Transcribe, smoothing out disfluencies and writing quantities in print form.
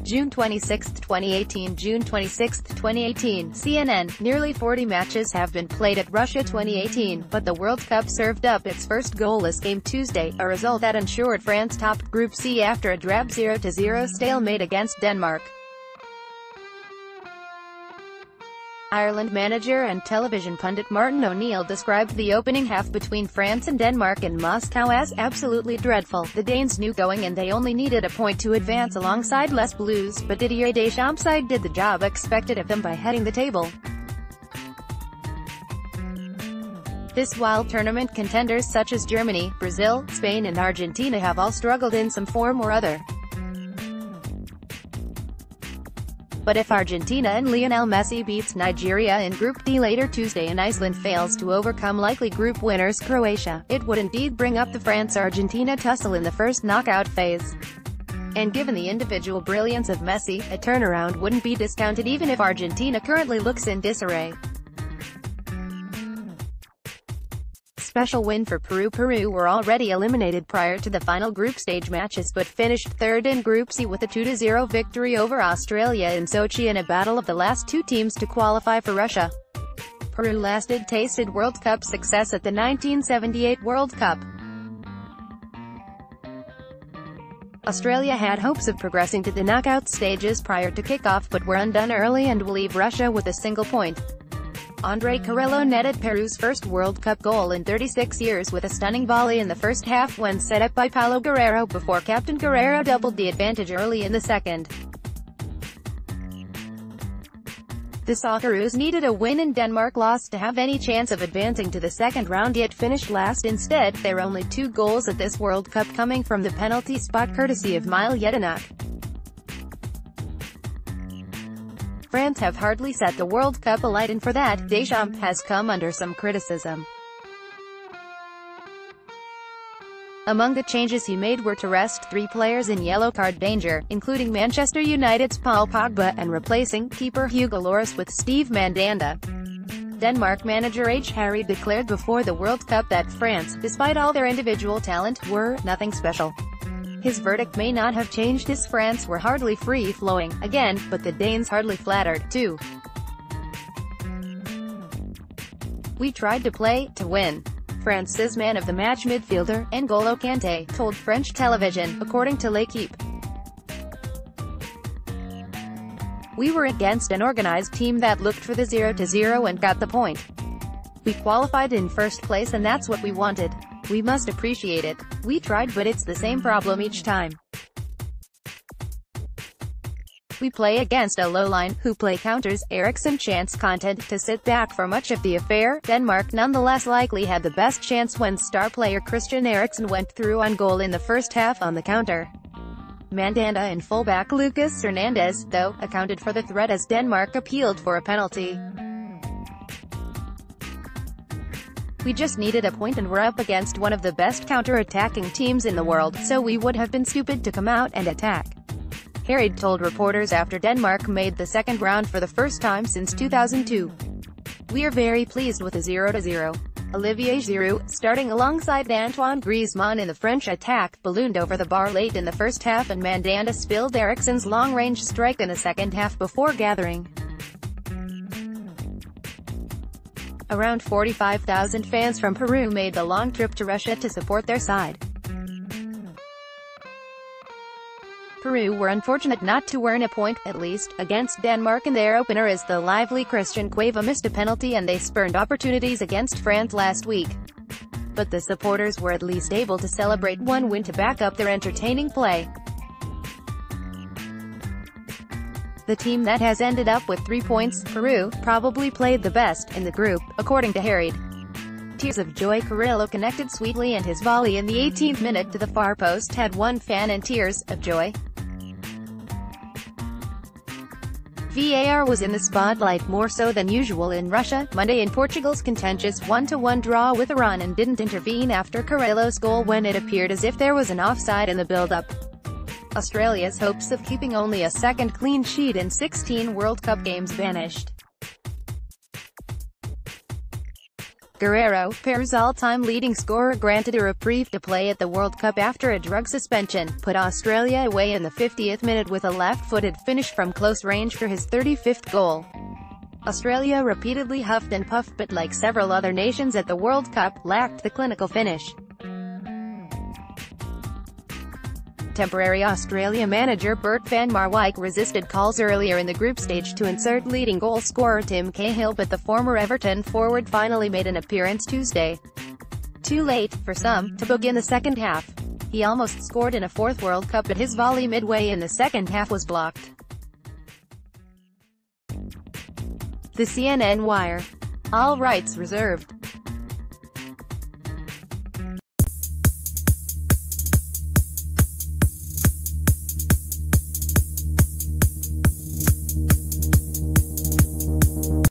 June 26, 2018. June 26, 2018. CNN. Nearly 40 matches have been played at Russia 2018, but the World Cup served up its first goalless game Tuesday, a result that ensured France topped Group C after a drab 0-0 stalemate against Denmark. Ireland manager and television pundit Martin O'Neill described the opening half between France and Denmark in Moscow as absolutely dreadful. The Danes knew going and they only needed a point to advance alongside Les Bleus, but Didier Deschamps' side did the job expected of them by heading the table. This while tournament contenders such as Germany, Brazil, Spain and Argentina have all struggled in some form or other. But if Argentina and Lionel Messi beats Nigeria in Group D later Tuesday and Iceland fails to overcome likely group winners Croatia, it would indeed bring up the France-Argentina tussle in the first knockout phase. And given the individual brilliance of Messi, a turnaround wouldn't be discounted even if Argentina currently looks in disarray. Special win for Peru. Peru were already eliminated prior to the final group stage matches but finished third in Group C with a 2-0 victory over Australia in Sochi in a battle of the last two teams to qualify for Russia. Peru last tasted World Cup success at the 1978 World Cup. Australia had hopes of progressing to the knockout stages prior to kickoff but were undone early and will leave Russia with a single point. André Carrillo netted Peru's first World Cup goal in 36 years with a stunning volley in the first half when set up by Paulo Guerrero before Captain Guerrero doubled the advantage early in the second. The Socceroos needed a win and Denmark lost to have any chance of advancing to the second round yet finished last instead. There are only 2 goals at this World Cup coming from the penalty spot courtesy of Mile Jedinak. France have hardly set the World Cup alight and for that, Deschamps has come under some criticism. Among the changes he made were to rest 3 players in yellow card danger, including Manchester United's Paul Pogba and replacing keeper Hugo Lloris with Steve Mandanda. Denmark manager H. Harry declared before the World Cup that France, despite all their individual talent, were nothing special. His verdict may not have changed as France were hardly free-flowing, again, but the Danes hardly flattered, too. "We tried to play to win," France's man of the match midfielder, N'Golo Kanté, told French television, according to L'Équipe. "We were against an organized team that looked for the 0-0 and got the point. We qualified in first place and that's what we wanted. We must appreciate it. We tried but it's the same problem each time. We play against a low line, who play counters, Eriksen chance content to sit back for much of the affair. Denmark nonetheless likely had the best chance when star player Christian Eriksen went through on goal in the first half on the counter. Mandanda and fullback Lucas Hernandez, though, accounted for the threat as Denmark appealed for a penalty. We just needed a point and we're up against one of the best counter-attacking teams in the world, so we would have been stupid to come out and attack," Harry told reporters after Denmark made the second round for the first time since 2002. "We are very pleased with the 0-0. Olivier Giroud, starting alongside Antoine Griezmann in the French attack, ballooned over the bar late in the first half and Mandanda spilled Eriksen's long-range strike in the second half before gathering. Around 45,000 fans from Peru made the long trip to Russia to support their side. Peru were unfortunate not to earn a point, at least, against Denmark in their opener as the lively Christian Cueva missed a penalty and they spurned opportunities against France last week. But the supporters were at least able to celebrate one win to back up their entertaining play. The team that has ended up with 3 points, Peru, probably played the best in the group, according to Harried. Tears of joy. Carrillo connected sweetly and his volley in the 18th minute to the far post had one fan in tears of joy. VAR was in the spotlight more so than usual in Russia, Monday in Portugal's contentious 1-1 draw with Iran and didn't intervene after Carrillo's goal when it appeared as if there was an offside in the build-up. Australia's hopes of keeping only a second clean sheet in 16 World Cup games vanished. Guerrero, Peru's all-time leading scorer, granted a reprieve to play at the World Cup after a drug suspension, put Australia away in the 50th minute with a left-footed finish from close range for his 35th goal. Australia repeatedly huffed and puffed but, like several other nations at the World Cup, lacked the clinical finish. Temporary Australia manager Bert van Marwijk resisted calls earlier in the group stage to insert leading goal scorer Tim Cahill, but the former Everton forward finally made an appearance Tuesday. Too late, for some, to begin the second half. He almost scored in a fourth World Cup, but his volley midway in the second half was blocked. The CNN Wire. All rights reserved.